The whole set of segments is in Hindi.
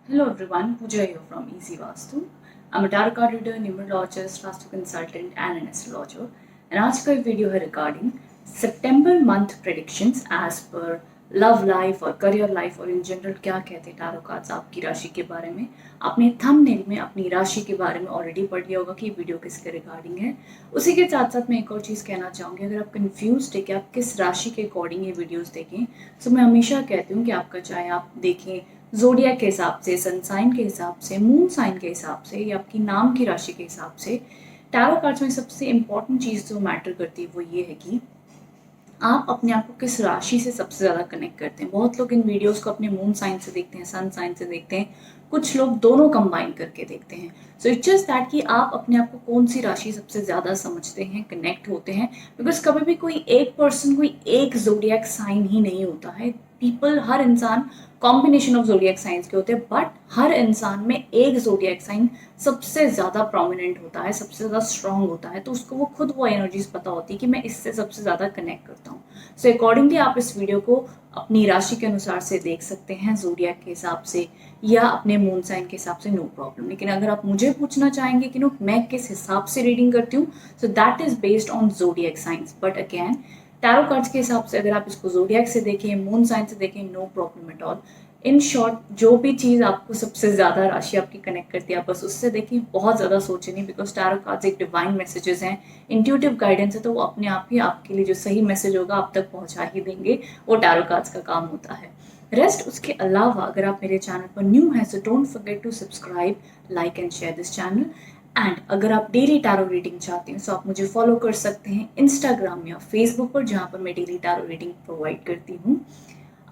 Hello everyone, Pooja here from Easy Vastu. I'm a tarot card reader, numerologist, vastu consultant and an astrologer. And आज का वीडियो है रिगार्डिंग सितंबर month predictions as per love life और करियर लाइफ और इन जनरल क्या कहते हैं टारो कार्ड्स आपकी राशि के बारे में। आपने थंबनेल में अपनी राशि के बारे में ऑलरेडी पढ़ लिया होगा कि वीडियो किसके रिगार्डिंग है। उसी के साथ साथ मैं एक और चीज़ कहना चाहूँगी, अगर आप कंफ्यूज है कि आप किस राशि के अकॉर्डिंग ये वीडियोज़ देखें, तो मैं हमेशा कहती हूँ कि आपका चाहे आप देखें ज़ोडिएक के हिसाब से, सन साइन के हिसाब से, मून साइन के हिसाब से या आपकी नाम की राशि के हिसाब से, टैरो कार्ड्स में सबसे इम्पॉर्टेंट चीज़ जो मैटर करती है वो ये है कि आप अपने आप को किस राशि से सबसे ज़्यादा कनेक्ट करते हैं। बहुत लोग इन वीडियोस को अपने मून साइन से देखते हैं, सन साइन से देखते हैं, कुछ लोग दोनों कंबाइन करके देखते हैं। सो इट्स जस्ट दैट कि आप अपने आप को कौन सी राशि सबसे ज़्यादा समझते हैं, कनेक्ट होते हैं। बिकॉज कभी भी कोई एक पर्सन, कोई एक जोडियक साइन ही नहीं होता है। पीपल, हर इंसान कॉम्बिनेशन ऑफ जोडियक साइंस के होते हैं, बट हर इंसान में एक जोडियक साइन सबसे ज़्यादा प्रोमिनेंट होता है, सबसे ज़्यादा स्ट्रांग होता है। तो उसको वो एनर्जीज पता होती है कि मैं इससे सबसे ज़्यादा कनेक्ट करता हूँ। सो अकॉर्डिंगली आप इस वीडियो को अपनी राशि के अनुसार से देख सकते हैं, जोडियक के हिसाब से या अपने मून साइन के हिसाब से, नो प्रॉब्लम। लेकिन अगर आप मुझे पूछना चाहेंगे कि नो मैं किस हिसाब से रीडिंग करती हूँ, so that is based on zodiac science. But again tarot cards के हिसाब से अगर आप इसको जोडियक से देखें, मून साइन से देखें, no problem at all. In short, जो भी चीज़ आपको सबसे ज़्यादा राशि आपकी कनेक्ट करती है, आप बस उससे देखिए, बहुत ज़्यादा सोचे नहीं। बिकॉज टैरो कार्ड्स एक डिवाइन मैसेजेस हैं, इंट्यूटिव गाइडेंस है, तो वो अपने आप ही आपके लिए जो सही मैसेज होगा आप तक पहुंचा ही देंगे। वो टैरो कार्ड्स का काम होता है। रेस्ट उसके अलावा अगर आप मेरे चैनल पर न्यू हैं, so don't forget to subscribe, like and share this channel. And अगर आप डेली टैरो रीडिंग चाहते हैं, तो आप मुझे फॉलो कर सकते हैं इंस्टाग्राम या फेसबुक पर, जहाँ पर मैं डेली टैरो रीडिंग प्रोवाइड करती हूँ।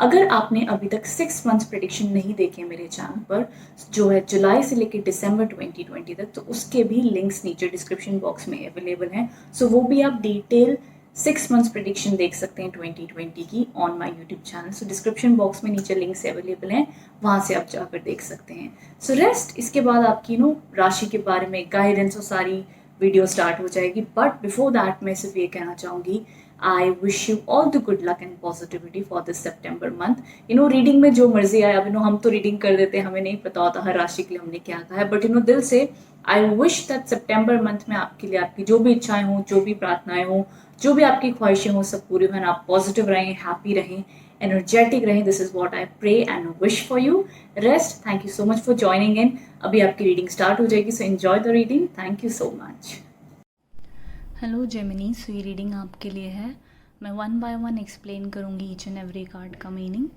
अगर आपने अभी तक 6 मंथ्स प्रेडिक्शन नहीं देखे मेरे चैनल पर, जो है जुलाई से लेकर दिसंबर 2020 तक, तो उसके भी लिंक्स नीचे डिस्क्रिप्शन बॉक्स में अवेलेबल हैं। सो वो भी आप डिटेल 6 मंथ्स प्रेडिक्शन देख सकते हैं 2020 की on my YouTube channel. So description box में नीचे लिंक्स अवेलेबल हैं, वहाँ से आप जाकर देख सकते हैं। सो रेस्ट इसके बाद आपकी राशि के बारे में गाइडेंस और सारी वीडियो स्टार्ट हो जाएगी। बट बिफोर दैट मैं सिर्फ ये कहना चाहूँगी, I wish you all the good luck and positivity for this September month. Reading में जो मर्जी आए, अब हम तो रीडिंग कर देते हैं, हमें नहीं पता होता हर राशि के लिए हमने क्या कहा है, बट दिल से I wish that September month में आपके लिए आपकी जो भी इच्छाएं हों, जो भी प्रार्थनाएं हों, जो भी आपकी ख्वाहिशें हों, सब पूरी हों। आप पॉजिटिव रहें, हैप्पी रहें, एनर्जेटिक रहें। This is what I pray and wish for you. Rest, thank you so much for joining in. अभी आपकी रीडिंग स्टार्ट हो जाएगी, so enjoy the reading. Thank you so much. Hello Gemini, so ये रीडिंग आपके लिए है। मैं 1 बाय 1 एक्सप्लेन करूँगी ईच एंड एवरी कार्ड का मीनिंग।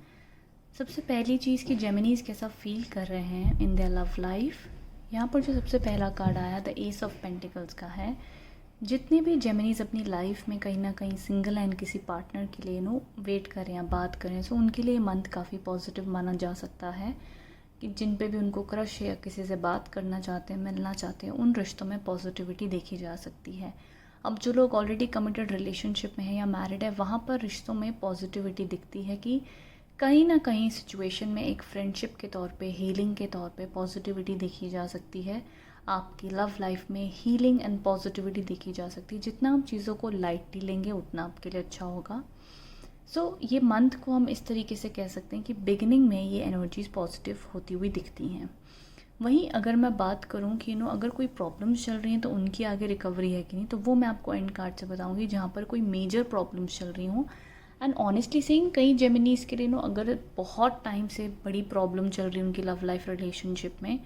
सबसे पहली चीज़ कि जेमिनीज कैसा फील कर रहे हैं इन देयर लव लाइफ। यहाँ पर जो सबसे पहला कार्ड आया द एस ऑफ पेंटिकल्स का है। जितने भी जेमिनीज अपनी लाइफ में कहीं ना कहीं सिंगल एंड किसी पार्टनर के लिए वेट करें या बात करें, सो उनके लिए मंथ काफ़ी पॉजिटिव माना जा सकता है। कि जिन पे भी उनको क्रश है या किसी से बात करना चाहते हैं, मिलना चाहते हैं, उन रिश्तों में पॉजिटिविटी देखी जा सकती है। अब जो लोग ऑलरेडी कमिटेड रिलेशनशिप में है या मैरिड है, वहाँ पर रिश्तों में पॉजिटिविटी दिखती है कि कहीं ना कहीं सिचुएशन में एक फ्रेंडशिप के तौर पे, हीलिंग के तौर पे पॉजिटिविटी देखी जा सकती है। आपकी लव लाइफ में हीलिंग एंड पॉजिटिविटी देखी जा सकती है। जितना आप चीज़ों को लाइटली लेंगे उतना आपके लिए अच्छा होगा। ये मंथ को हम इस तरीके से कह सकते हैं कि बिगिनिंग में ये एनर्जीज पॉजिटिव होती हुई दिखती हैं। वहीं अगर मैं बात करूं कि अगर कोई प्रॉब्लम्स चल रही हैं तो उनकी आगे रिकवरी है कि नहीं, तो वो मैं आपको एंड कार्ड से बताऊंगी। जहाँ पर कोई मेजर प्रॉब्लम्स चल रही हों, एंड ऑनेस्टली सेइंग कई जेमिनीज के लिए अगर बहुत टाइम से बड़ी प्रॉब्लम चल रही है उनकी लव लाइफ रिलेशनशिप में,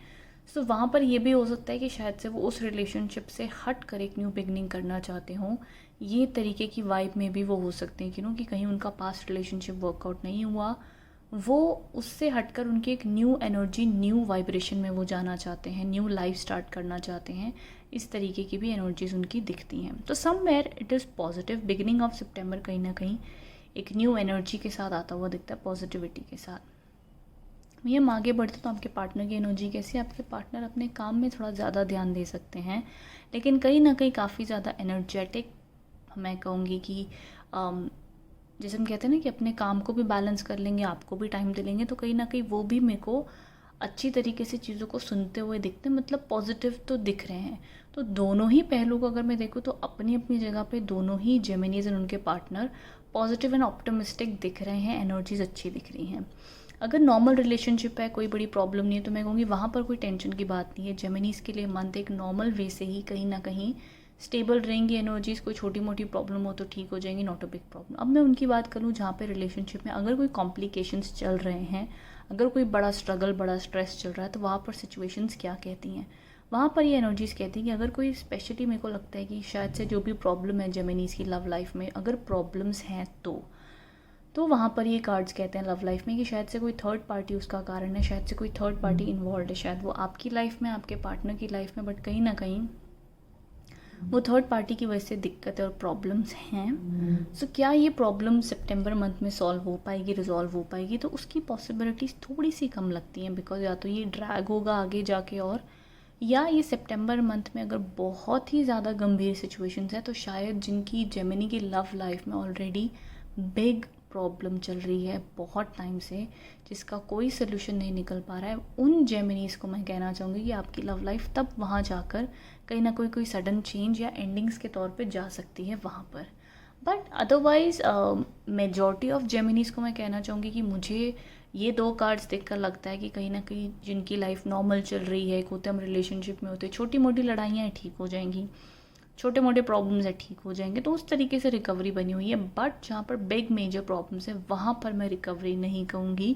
सो वहाँ पर ये भी हो सकता है कि शायद से वो उस रिलेशनशिप से हट कर एक न्यू बिगनिंग करना चाहते हों। ये तरीके की वाइब में भी वो हो सकते हैं कि कहीं उनका पास्ट रिलेशनशिप वर्कआउट नहीं हुआ, वो उससे हटकर उनकी एक न्यू एनर्जी, न्यू वाइब्रेशन में वो जाना चाहते हैं, न्यू लाइफ स्टार्ट करना चाहते हैं। इस तरीके की भी एनर्जीज उनकी दिखती हैं। तो somewhere it is positive. Beginning of सितंबर कहीं ना कहीं एक न्यू एनर्जी के साथ आता हुआ दिखता है, पॉजिटिविटी के साथ। ये हम आगे बढ़ते तो आपके पार्टनर की एनर्जी कैसी है। आपके पार्टनर अपने काम में थोड़ा ज़्यादा ध्यान दे सकते हैं, लेकिन कहीं ना कहीं काफ़ी ज़्यादा एनर्जेटिक, मैं कहूँगी कि जैसे हम कहते हैं ना कि अपने काम को भी बैलेंस कर लेंगे, आपको भी टाइम दे लेंगे, तो कहीं ना कहीं वो भी मेरे को अच्छी तरीके से चीज़ों को सुनते हुए दिखते हैं। मतलब पॉजिटिव तो दिख रहे हैं। तो दोनों ही पहलू को अगर मैं देखूँ तो अपनी अपनी जगह पे दोनों ही जेमिनीज एंड उनके पार्टनर पॉजिटिव एंड ऑप्टिमिस्टिक दिख रहे हैं, एनर्जीज अच्छी दिख रही हैं। अगर नॉर्मल रिलेशनशिप है, कोई बड़ी प्रॉब्लम नहीं है, तो मैं कहूँगी वहाँ पर कोई टेंशन की बात नहीं है। जेमिनीज़ के लिए मंथ एक नॉर्मल वे से ही कहीं ना कहीं स्टेबल रहेंगी एनर्जीज़। कोई छोटी मोटी प्रॉब्लम हो तो ठीक हो जाएंगी, नॉट अ बिग प्रॉब्लम। अब मैं उनकी बात करूँ जहाँ पे रिलेशनशिप में अगर कोई कॉम्प्लिकेशंस चल रहे हैं, अगर कोई बड़ा स्ट्रगल, बड़ा स्ट्रेस चल रहा है, तो वहाँ पर सिचुएशंस क्या कहती हैं? वहाँ पर ये एनर्जीज़ कहती हैं कि अगर कोई स्पेशली, मेरे को लगता है कि शायद से जो भी प्रॉब्लम है जेमिनीज़ की लव लाइफ में, अगर प्रॉब्लम्स हैं तो वहाँ पर ये कार्ड्स कहते हैं लव लाइफ में कि शायद से कोई थर्ड पार्टी उसका कारण है, शायद से कोई थर्ड पार्टी इन्वॉल्व है, शायद वो आपकी लाइफ में, आपके पार्टनर की लाइफ में, बट कहीं ना कहीं वो थर्ड पार्टी की वजह से दिक्कतें और प्रॉब्लम्स हैं। सो क्या ये प्रॉब्लम सितंबर मंथ में सॉल्व हो पाएगी, रिजॉल्व हो पाएगी? तो उसकी पॉसिबिलिटीज़ थोड़ी सी कम लगती हैं, बिकॉज या तो ये ड्रैग होगा आगे जाके, और या ये सितंबर मंथ में अगर बहुत ही ज़्यादा गंभीर सिचुएशंस है, तो शायद जिनकी जेमिनी की लव लाइफ में ऑलरेडी बिग प्रॉब्लम चल रही है बहुत टाइम से, जिसका कोई सोल्यूशन नहीं निकल पा रहा है, उन जेमिनीज़ को मैं कहना चाहूँगी कि आपकी लव लाइफ तब वहाँ जाकर कहीं ना कोई सडन चेंज या एंडिंग्स के तौर पे जा सकती है वहाँ पर। But otherwise majority of Geminis को मैं कहना चाहूँगी कि मुझे ये दो कार्ड्स देखकर लगता है कि कहीं ना कहीं जिनकी लाइफ नॉर्मल चल रही है, एक होते हम रिलेशनशिप में होते, छोटी मोटी लड़ाइयाँ ठीक हो जाएंगी, छोटे मोटे प्रॉब्लम्स है ठीक हो जाएंगे, तो उस तरीके से रिकवरी बनी हुई है। बट जहाँ पर बिग मेजर प्रॉब्लम्स है वहाँ पर मैं रिकवरी नहीं कहूँगी।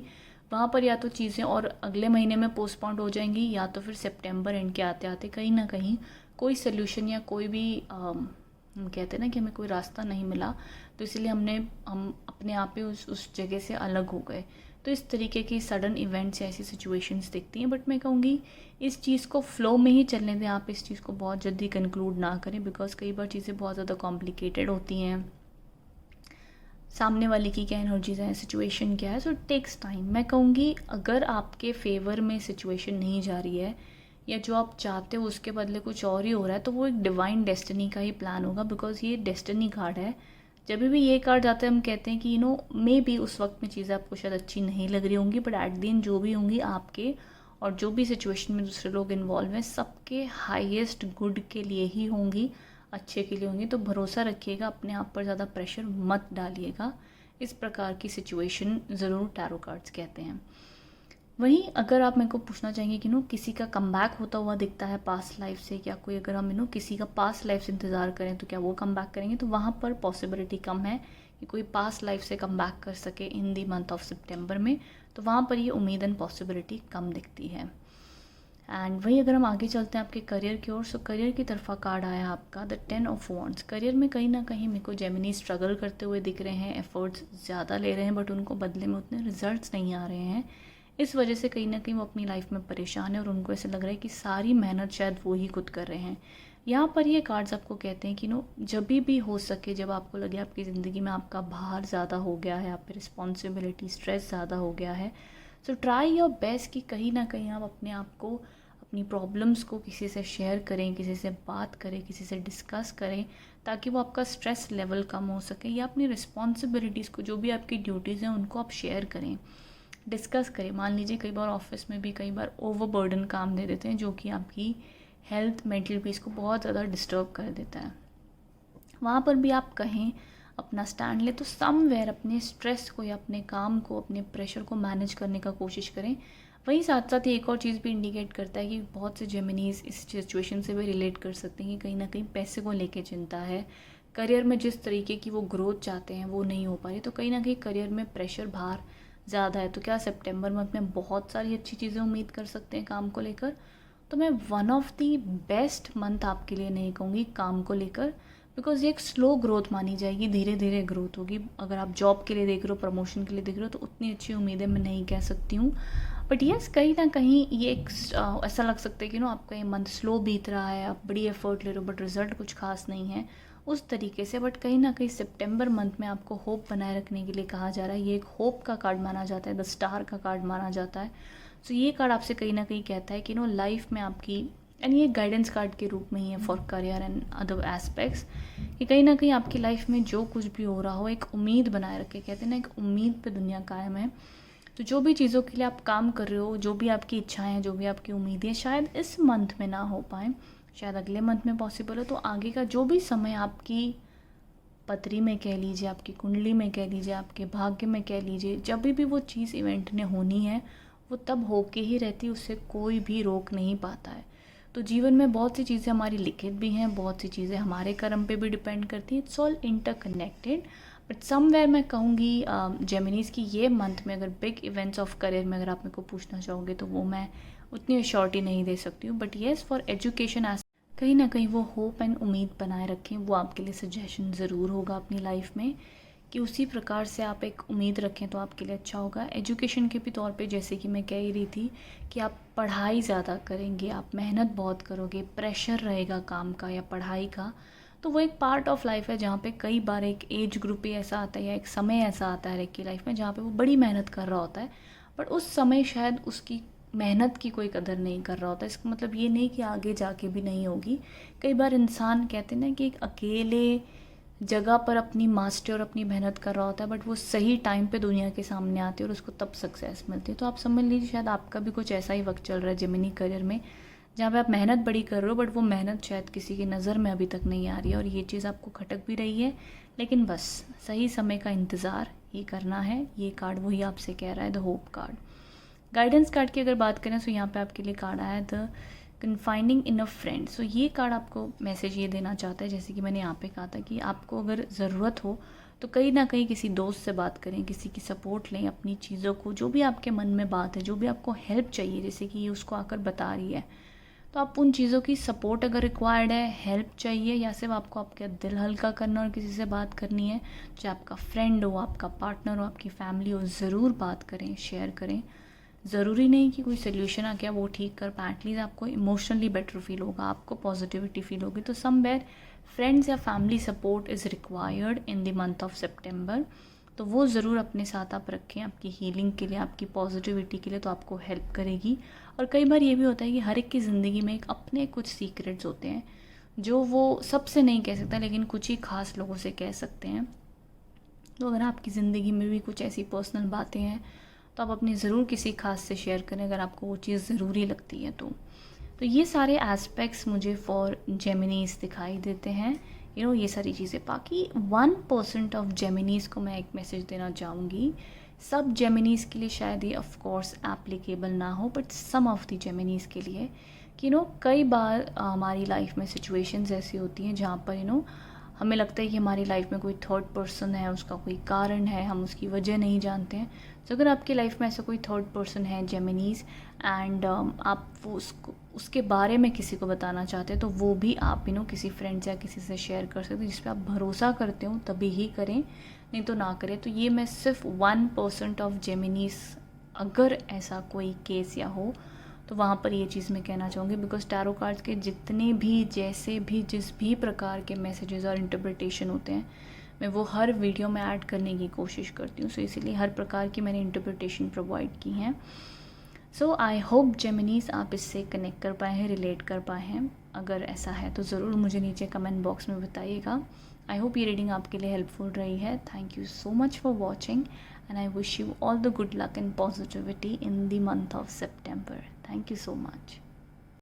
वहाँ पर या तो चीज़ें और अगले महीने में पोस्टपोन्ड हो जाएंगी, या तो फिर सितंबर एंड के आते आते कहीं ना कहीं कोई सोल्यूशन या कोई भी हम कहते हैं ना कि हमें कोई रास्ता नहीं मिला, तो इसलिए हम अपने आप ही उस जगह से अलग हो गए। तो इस तरीके की सडन इवेंट्स या ऐसी सिचुएशंस दिखती हैं। बट मैं कहूँगी इस चीज़ को फ्लो में ही चलने दें, आप इस चीज़ को बहुत जल्दी कंक्लूड ना करें, बिकॉज कई बार चीज़ें बहुत ज़्यादा कॉम्प्लिकेटेड होती हैं। सामने वाले की क्या एनर्जीज है, सिचुएशन क्या है, सो इट टेक्स टाइम। मैं कहूँगी अगर आपके फेवर में सिचुएशन नहीं जा रही है, या जो आप चाहते हो उसके बदले कुछ और ही हो रहा है, तो वो एक डिवाइन डेस्टिनी का ही प्लान होगा, बिकॉज ये डेस्टिनी कार्ड है। जब भी ये कार्ड आता है हम कहते हैं कि मे बी उस वक्त में चीज़ें आपको शायद अच्छी नहीं लग रही होंगी, बट एट द एंड जो भी होंगी आपके और जो भी सिचुएशन में दूसरे लोग इन्वॉल्व हैं, सबके हाईएस्ट गुड के लिए ही होंगी, अच्छे के लिए होंगी। तो भरोसा रखिएगा, अपने आप पर ज़्यादा प्रेशर मत डालिएगा। इस प्रकार की सिचुएशन ज़रूर टैरो कार्ड्स कहते हैं। वहीं अगर आप मेरे को पूछना चाहेंगे कि किसी का कमबैक होता हुआ दिखता है पास्ट लाइफ से, क्या कोई, अगर हम किसी का पास्ट लाइफ से इंतज़ार करें तो क्या वो कमबैक करेंगे, तो वहाँ पर पॉसिबिलिटी कम है कि कोई पास्ट लाइफ से कमबैक कर सके इन दी मंथ ऑफ सितंबर में। तो वहाँ पर ये उम्मीद एंड पॉसिबिलिटी कम दिखती है। एंड वही अगर हम आगे चलते हैं आपके करियर की ओर, सो करियर की तरफा कार्ड आया आपका द 10 ऑफ वॉन्ड्स। करियर में कहीं ना कहीं मेरे को जेमिनी स्ट्रगल करते हुए दिख रहे हैं, एफर्ट्स ज़्यादा ले रहे हैं, बट उनको बदले में उतने रिजल्ट्स नहीं आ रहे हैं। इस वजह से कहीं ना कहीं वो अपनी लाइफ में परेशान है, और उनको ऐसा लग रहा है कि सारी मेहनत शायद वो ही खुद कर रहे हैं। यहाँ पर ये कार्ड्स आपको कहते हैं कि जब भी हो सके, जब आपको लगे आपकी ज़िंदगी में आपका भार ज़्यादा हो गया है, आप पे रिस्पॉन्सिबिलिटी, स्ट्रेस ज़्यादा हो गया है, सो ट्राई योर बेस्ट कि कहीं ना कहीं आप अपने आप को, अपनी प्रॉब्लम्स को किसी से शेयर करें, किसी से बात करें, किसी से डिस्कस करें, ताकि वो आपका स्ट्रेस लेवल कम हो सके, या अपनी रिस्पॉन्सिबिलिटीज़ को, जो भी आपकी ड्यूटीज़ हैं उनको आप शेयर करें, डिस्कस करें। मान लीजिए कई बार ऑफिस में भी कई बार ओवरबर्डन काम दे देते हैं, जो कि आपकी हेल्थ, मेंटल पीस को बहुत ज़्यादा डिस्टर्ब कर देता है। वहाँ पर भी आप कहें, अपना स्टैंड ले, तो समवेयर अपने स्ट्रेस को या अपने काम को, अपने प्रेशर को मैनेज करने का कोशिश करें। वहीं साथ साथ ये एक और चीज़ भी इंडिकेट करता है कि बहुत से जेमिनीज इस सिचुएशन से भी रिलेट कर सकते हैं कि कहीं ना कहीं पैसे को लेके चिंता है, करियर में जिस तरीके की वो ग्रोथ चाहते हैं वो नहीं हो पा रही, तो कहीं ना कहीं करियर में प्रेशर, भार ज़्यादा है। तो क्या सितंबर मंथ में बहुत सारी अच्छी चीज़ें उम्मीद कर सकते हैं काम को लेकर? तो मैं one of the best month आपके लिए नहीं कहूँगी काम को लेकर, बिकॉज ये एक स्लो ग्रोथ मानी जाएगी, धीरे धीरे ग्रोथ होगी। अगर आप जॉब के लिए देख रहे हो, प्रमोशन के लिए देख रहे हो, तो उतनी अच्छी उम्मीदें मैं नहीं कह सकती हूँ। बट यस, कहीं ना कहीं ये एक ऐसा लग सकता है कि आपका ये मंथ स्लो बीत रहा है, आप बड़ी एफर्ट ले रहे हो बट रिजल्ट कुछ खास नहीं है उस तरीके से। बट कहीं ना कहीं सितंबर मंथ में आपको होप बनाए रखने के लिए कहा जा रहा है। ये एक होप का कार्ड माना जाता है, द स्टार का कार्ड माना जाता है। सो ये कार्ड आपसे कहीं ना कहीं कहता है कि लाइफ में आपकी, एंड ये गाइडेंस कार्ड के रूप में ही है for career and other aspects, कि कहीं ना कहीं आपकी लाइफ में जो कुछ भी हो रहा हो, एक उम्मीद बनाए रखे। कहते हैं ना, एक उम्मीद पे दुनिया कायम है। तो जो भी चीज़ों के लिए आप काम कर रहे हो, जो भी आपकी इच्छाएं हैं, जो भी आपकी उम्मीदें शायद इस मंथ में ना हो पाए, शायद अगले मंथ में पॉसिबल हो, तो आगे का जो भी समय आपकी पत्री में कह लीजिए, आपकी कुंडली में कह लीजिए, आपके भाग्य में कह लीजिए, जब भी वो चीज़ इवेंट ने होनी है वो तब होके ही रहती, उससे कोई भी रोक नहीं पाता है। तो जीवन में बहुत सी चीज़ें हमारी लिखित भी हैं, बहुत सी चीज़ें हमारे कर्म पे भी डिपेंड करती हैं। It's all interconnected. But somewhere मैं कहूँगी जेमिनीज़ की ये मंथ में अगर बिग इवेंट्स ऑफ करियर में अगर आप मेरे को पूछना चाहोगे तो वो मैं उतनी अश्योरिटी नहीं दे सकती हूँ। But yes, for education as कहीं ना कहीं वो होप एंड उम्मीद बनाए रखें, वो आपके लिए सजेशन ज़रूर होगा अपनी लाइफ में कि उसी प्रकार से आप एक उम्मीद रखें तो आपके लिए अच्छा होगा। एजुकेशन के भी तौर पे जैसे कि मैं कह ही रही थी कि आप पढ़ाई ज़्यादा करेंगे, आप मेहनत बहुत करोगे, प्रेशर रहेगा काम का या पढ़ाई का, तो वो एक पार्ट ऑफ लाइफ है जहाँ पे कई बार एक एज ग्रुप ही ऐसा आता है या एक समय ऐसा आता है एक की लाइफ में जहाँ पे वो बड़ी मेहनत कर रहा होता है, बट उस समय शायद उसकी मेहनत की कोई कदर नहीं कर रहा होता। इसका मतलब ये नहीं कि आगे जाके भी नहीं होगी। कई बार इंसान कहते हैं ना कि एक अकेले जगह पर अपनी मास्टर और अपनी मेहनत कर रहा होता है, बट वो सही टाइम पे दुनिया के सामने आती है और उसको तब सक्सेस मिलती है। तो आप समझ लीजिए शायद आपका भी कुछ ऐसा ही वक्त चल रहा है जेमिनी करियर में, जहाँ पे आप मेहनत बड़ी कर रहे हो बट वो मेहनत शायद किसी की नज़र में अभी तक नहीं आ रही है और ये चीज़ आपको खटक भी रही है। लेकिन बस सही समय का इंतज़ार ही करना है। ये कार्ड वही आपसे कह रहा है, the hope card. Guidance card की अगर बात करें तो यहाँ पे आपके लिए कार्ड आया the confining in a friend. So ये कार्ड आपको मैसेज ये देना चाहता है, जैसे कि मैंने यहाँ पे कहा था कि आपको अगर ज़रूरत हो तो कहीं ना कहीं किसी दोस्त से बात करें, किसी की सपोर्ट लें, अपनी चीज़ों को, जो भी आपके मन में बात है, जो भी आपको हेल्प चाहिए, जैसे कि ये उसको आकर बता रही है, तो आप उन चीज़ों की सपोर्ट अगर रिक्वायर्ड है, हेल्प चाहिए या सिर्फ आपको आपका दिल हल्का करना और किसी से बात करनी है, चाहे आपका फ्रेंड हो, आपका पार्टनर हो, आपकी फैमिली हो, ज़रूर बात करें, शेयर करें। ज़रूरी नहीं कि कोई सोल्यूशन आ गया वो ठीक कर पाए, एटलीस्ट आपको इमोशनली बेटर फील होगा, आपको पॉजिटिविटी फील होगी। तो समवेयर फ्रेंड्स या family support is required in the month of सितंबर। तो वो ज़रूर अपने साथ आप रखें, आपकी हीलिंग के लिए, आपकी पॉजिटिविटी के लिए, तो आपको हेल्प करेगी। और कई बार ये भी होता है कि हर एक की ज़िंदगी में एक अपने कुछ सीक्रेट्स होते हैं जो वो सबसे नहीं कह सकता लेकिन कुछ ही खास लोगों से कह सकते हैं। तो अगर आपकी ज़िंदगी में भी कुछ ऐसी पर्सनल बातें हैं तो आप अपनी ज़रूर किसी खास से शेयर करें अगर आपको वो चीज़ ज़रूरी लगती है तो ये सारे एस्पेक्ट्स मुझे फॉर जेमिनीज़ दिखाई देते हैं। ये सारी चीज़ें। बाकी 1% ऑफ जेमिनीज़ को मैं एक मैसेज देना चाहूँगी। सब जेमिनीज़ के लिए शायद ये ऑफ कोर्स एप्लीकेबल ना हो, but some of the Geminis के लिए कि कई बार हमारी लाइफ में सिचुएशंस ऐसी होती हैं जहाँ पर हमें लगता है कि हमारी लाइफ में कोई थर्ड पर्सन है, उसका कोई कारण है, हम उसकी वजह नहीं जानते हैं। तो अगर आपकी लाइफ में ऐसा कोई थर्ड पर्सन है जेमिनीज़ एंड आप वो उसके बारे में किसी को बताना चाहते हैं तो वो भी आप किसी फ्रेंड या किसी से शेयर कर सकते हैं जिस पे आप भरोसा करते हो, तभी ही करें, नहीं तो ना करें। तो ये मैं सिर्फ 1% ऑफ जेमिनीज़, अगर ऐसा कोई केस या हो तो वहाँ पर ये चीज़ मैं कहना चाहूँगी, बिकॉज टैरो कार्ड्स के जितने भी जैसे भी जिस भी प्रकार के मैसेजेस और इंटरप्रिटेशन होते हैं मैं वो हर वीडियो में ऐड करने की कोशिश करती हूँ। सो इसीलिए हर प्रकार की मैंने इंटरप्रिटेशन प्रोवाइड की हैं। सो आई होप जेमिनीज़ आप इससे कनेक्ट कर पाए हैं, रिलेट कर पाए हैं। अगर ऐसा है तो ज़रूर मुझे नीचे कमेंट बॉक्स में बताइएगा। आई होप ये रीडिंग आपके लिए हेल्पफुल रही है। Thank you so much for watching and I wish you all the good luck and positivity in the month of September. Thank you so much.